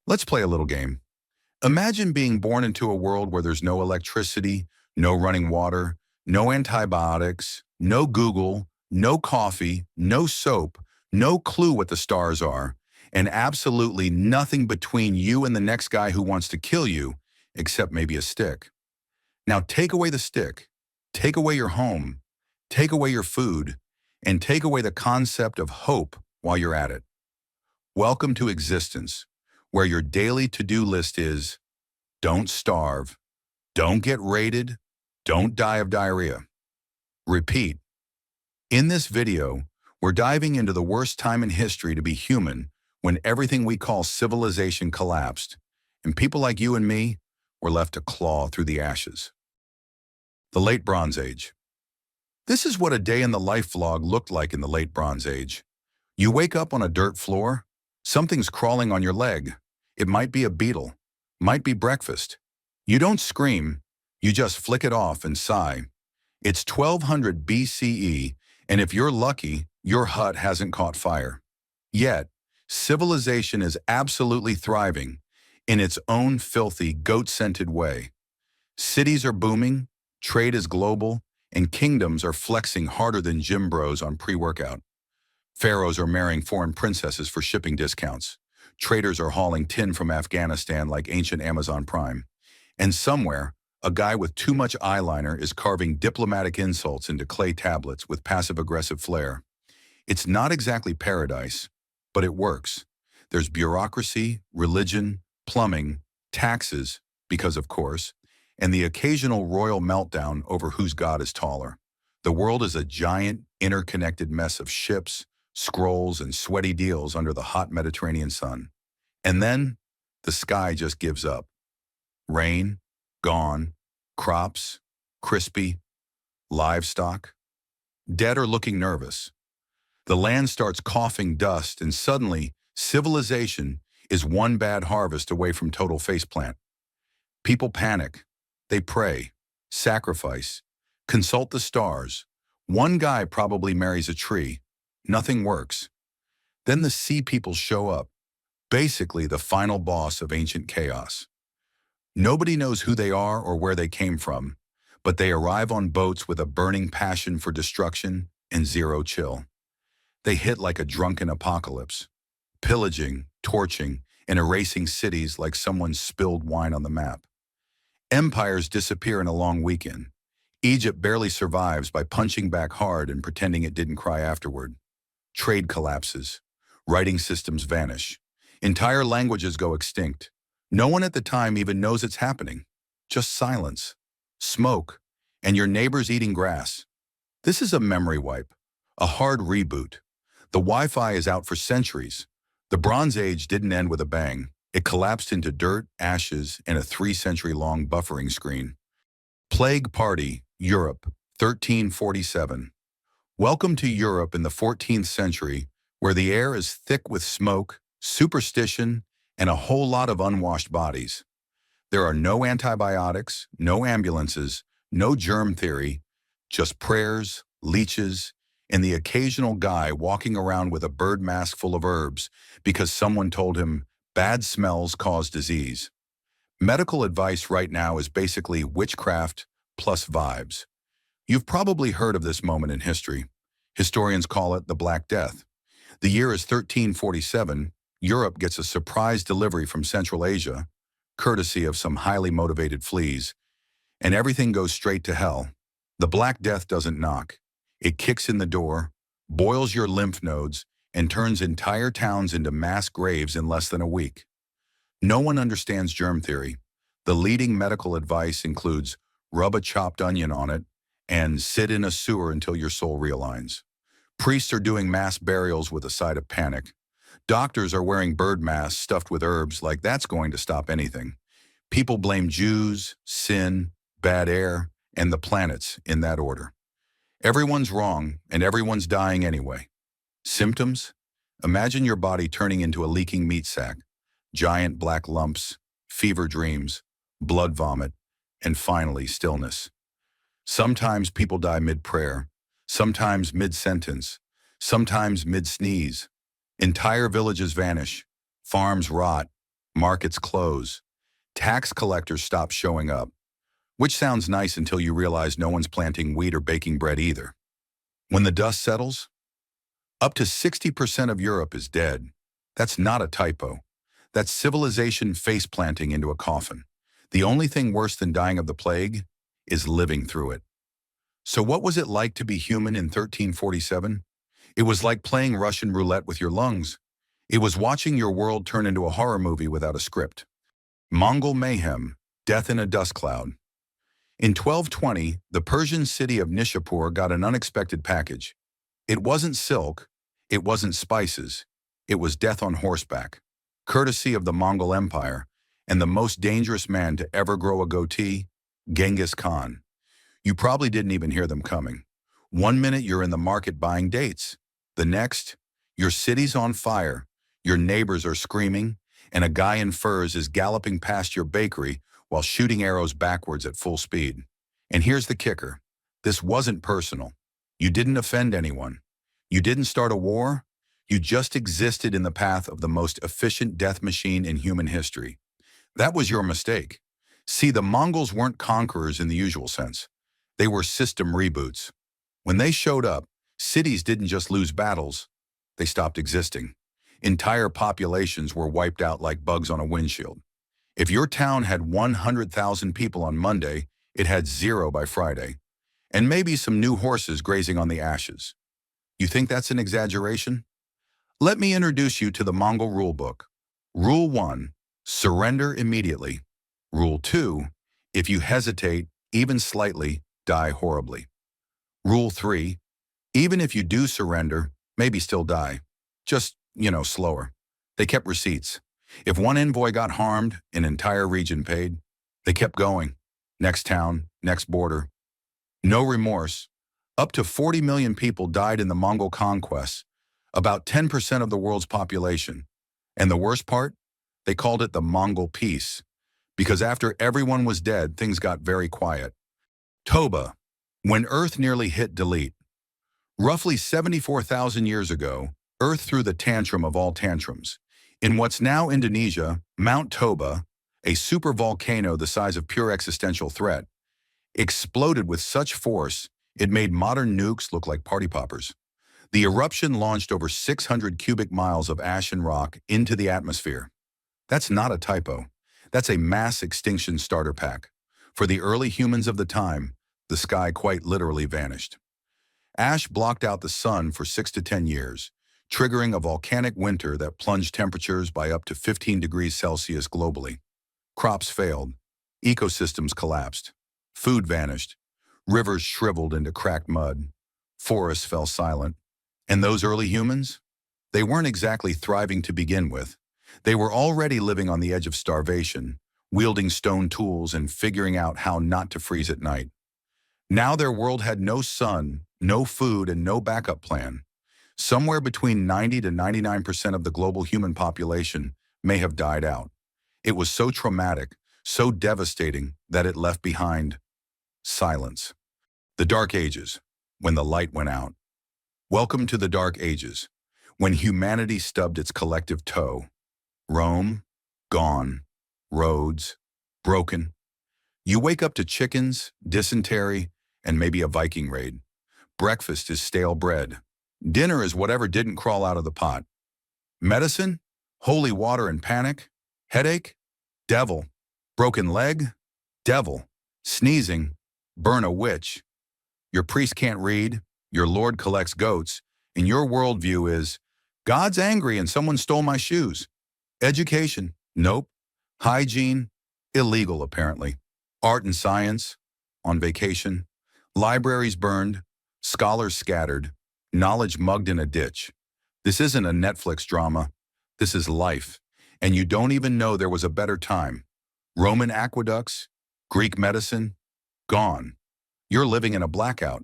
Let's play a little game. Imagine being born into a world where there's no electricity, no running water, no antibiotics, no Google, no coffee, no soap, no clue what the stars are, and absolutely nothing between you and the next guy who wants to kill you, except maybe a stick. Now take away the stick, take away your home, take away your food, and take away the concept of hope while you're at it. Welcome to existence, where your daily to-do list is don't starve, don't get raided, don't die of diarrhea. Repeat. In this video, we're diving into the worst time in history to be human when everything we call civilization collapsed, and people like you and me were left to claw through the ashes. The Late Bronze Age. This is what a day in the life vlog looked like in the Late Bronze Age. You wake up on a dirt floor, something's crawling on your leg. It might be a beetle, might be breakfast. You don't scream, you just flick it off and sigh. It's 1200 BCE, and if you're lucky, your hut hasn't caught fire. Yet, civilization is absolutely thriving in its own filthy, goat-scented way. Cities are booming, trade is global, and kingdoms are flexing harder than gym bros on pre-workout. Pharaohs are marrying foreign princesses for shipping discounts. Traders are hauling tin from Afghanistan like ancient Amazon Prime. And somewhere, a guy with too much eyeliner is carving diplomatic insults into clay tablets with passive-aggressive flair. It's not exactly paradise, but it works. There's bureaucracy, religion, plumbing, taxes, because of course, and the occasional royal meltdown over whose god is taller. The world is a giant, interconnected mess of ships, scrolls, and sweaty deals under the hot Mediterranean sun. And then, the sky just gives up. Rain, gone, crops, crispy, livestock, dead or looking nervous. The land starts coughing dust, and suddenly, civilization is one bad harvest away from total faceplant. People panic. They pray, sacrifice, consult the stars. One guy probably marries a tree. Nothing works. Then the sea people show up, basically the final boss of ancient chaos. Nobody knows who they are or where they came from, but they arrive on boats with a burning passion for destruction and zero chill. They hit like a drunken apocalypse, pillaging, torching, and erasing cities like someone spilled wine on the map. Empires disappear in a long weekend. Egypt barely survives by punching back hard and pretending it didn't cry afterward. Trade collapses. Writing systems vanish. Entire languages go extinct. No one at the time even knows it's happening. Just silence, smoke, and your neighbors eating grass. This is a memory wipe, a hard reboot. The Wi-Fi is out for centuries. The Bronze Age didn't end with a bang. It collapsed into dirt, ashes, and a 3-century-long buffering screen. Plague Party, Europe, 1347. Welcome to Europe in the 14th century, where the air is thick with smoke, superstition, and a whole lot of unwashed bodies. There are no antibiotics, no ambulances, no germ theory, just prayers, leeches, and the occasional guy walking around with a bird mask full of herbs because someone told him bad smells cause disease. Medical advice right now is basically witchcraft plus vibes. You've probably heard of this moment in history. Historians call it the Black Death. The year is 1347. Europe gets a surprise delivery from Central Asia, courtesy of some highly motivated fleas, and everything goes straight to hell. The Black Death doesn't knock. It kicks in the door, boils your lymph nodes, and turns entire towns into mass graves in less than a week. No one understands germ theory. The leading medical advice includes rub a chopped onion on it and sit in a sewer until your soul realigns. Priests are doing mass burials with a side of panic. Doctors are wearing bird masks stuffed with herbs like that's going to stop anything. People blame Jews, sin, bad air, and the planets in that order. Everyone's wrong and everyone's dying anyway. Symptoms? Imagine your body turning into a leaking meat sack. Giant black lumps, fever dreams, blood vomit, and finally stillness. Sometimes people die mid-prayer, sometimes mid-sentence, sometimes mid-sneeze. Entire villages vanish, farms rot, Markets close. Tax collectors stop showing up. Which sounds nice until you realize no one's planting wheat or baking bread either. When the dust settles, up to 60% of Europe is dead. That's not a typo. That's civilization face planting into a coffin. The only thing worse than dying of the plague is living through it. So what was it like to be human in 1347? It was like playing Russian roulette with your lungs. It was watching your world turn into a horror movie without a script. Mongol mayhem, death in a dust cloud. In 1220, the Persian city of Nishapur got an unexpected package. It wasn't silk, it wasn't spices, it was death on horseback, courtesy of the Mongol Empire, and the most dangerous man to ever grow a goatee, Genghis Khan. You probably didn't even hear them coming. One minute you're in the market buying dates. The next, your city's on fire, your neighbors are screaming, and a guy in furs is galloping past your bakery while shooting arrows backwards at full speed. And here's the kicker. This wasn't personal. You didn't offend anyone. You didn't start a war. You just existed in the path of the most efficient death machine in human history. That was your mistake. See, the Mongols weren't conquerors in the usual sense. They were system reboots. When they showed up, cities didn't just lose battles, they stopped existing. Entire populations were wiped out like bugs on a windshield. If your town had 100,000 people on Monday, it had 0 by Friday. And maybe some new horses grazing on the ashes. You think that's an exaggeration? Let me introduce you to the Mongol rulebook. Rule 1, surrender immediately. Rule 2, if you hesitate, even slightly, die horribly. Rule 3, even if you do surrender, maybe still die. Just, slower. They kept receipts. If one envoy got harmed, an entire region paid. They kept going. Next town, next border. No remorse. Up to 40 million people died in the Mongol conquests, about 10% of the world's population. And the worst part? They called it the Mongol Peace, because after everyone was dead, things got very quiet. Toba, when Earth nearly hit delete. Roughly 74,000 years ago, Earth threw the tantrum of all tantrums. In what's now Indonesia, Mount Toba, a supervolcano the size of pure existential threat, exploded with such force it made modern nukes look like party poppers. The eruption launched over 600 cubic miles of ash and rock into the atmosphere. That's not a typo. That's a mass extinction starter pack. For the early humans of the time, the sky quite literally vanished. Ash blocked out the sun for 6 to 10 years, triggering a volcanic winter that plunged temperatures by up to 15 degrees Celsius globally. Crops failed, ecosystems collapsed, food vanished, rivers shriveled into cracked mud, forests fell silent. And those early humans? They weren't exactly thriving to begin with. They were already living on the edge of starvation, wielding stone tools and figuring out how not to freeze at night. Now their world had no sun, no food, and no backup plan. Somewhere between 90 to 99% of the global human population may have died out. It was so traumatic, so devastating that it left behind silence. The Dark Ages, when the light went out. Welcome to the Dark Ages, when humanity stubbed its collective toe. Rome, gone. Roads, broken. You wake up to chickens, dysentery, and maybe a Viking raid. Breakfast is stale bread. Dinner is whatever didn't crawl out of the pot. Medicine? Holy water and panic? Headache? Devil. Broken leg? Devil. Sneezing? Burn a witch. Your priest can't read, your Lord collects goats, and your worldview is, God's angry and someone stole my shoes. Education? Nope. Hygiene? Illegal, apparently. Art and science? On vacation. Libraries burned, scholars scattered, knowledge mugged in a ditch. This isn't a Netflix drama. This is life. And you don't even know there was a better time. Roman aqueducts, Greek medicine, gone. You're living in a blackout.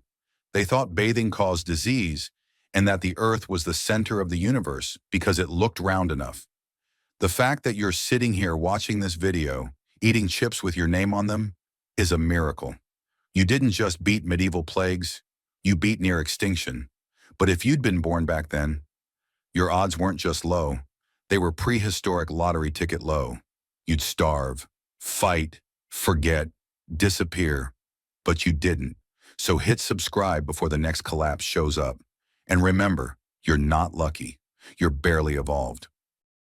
They thought bathing caused disease and that the earth was the center of the universe because it looked round enough. The fact that you're sitting here watching this video, eating chips with your name on them, is a miracle. You didn't just beat medieval plagues, you beat near extinction. But if you'd been born back then, your odds weren't just low, they were prehistoric lottery ticket low. You'd starve, fight, forget, disappear. But you didn't. So hit subscribe before the next collapse shows up. And remember, you're not lucky. You're barely evolved.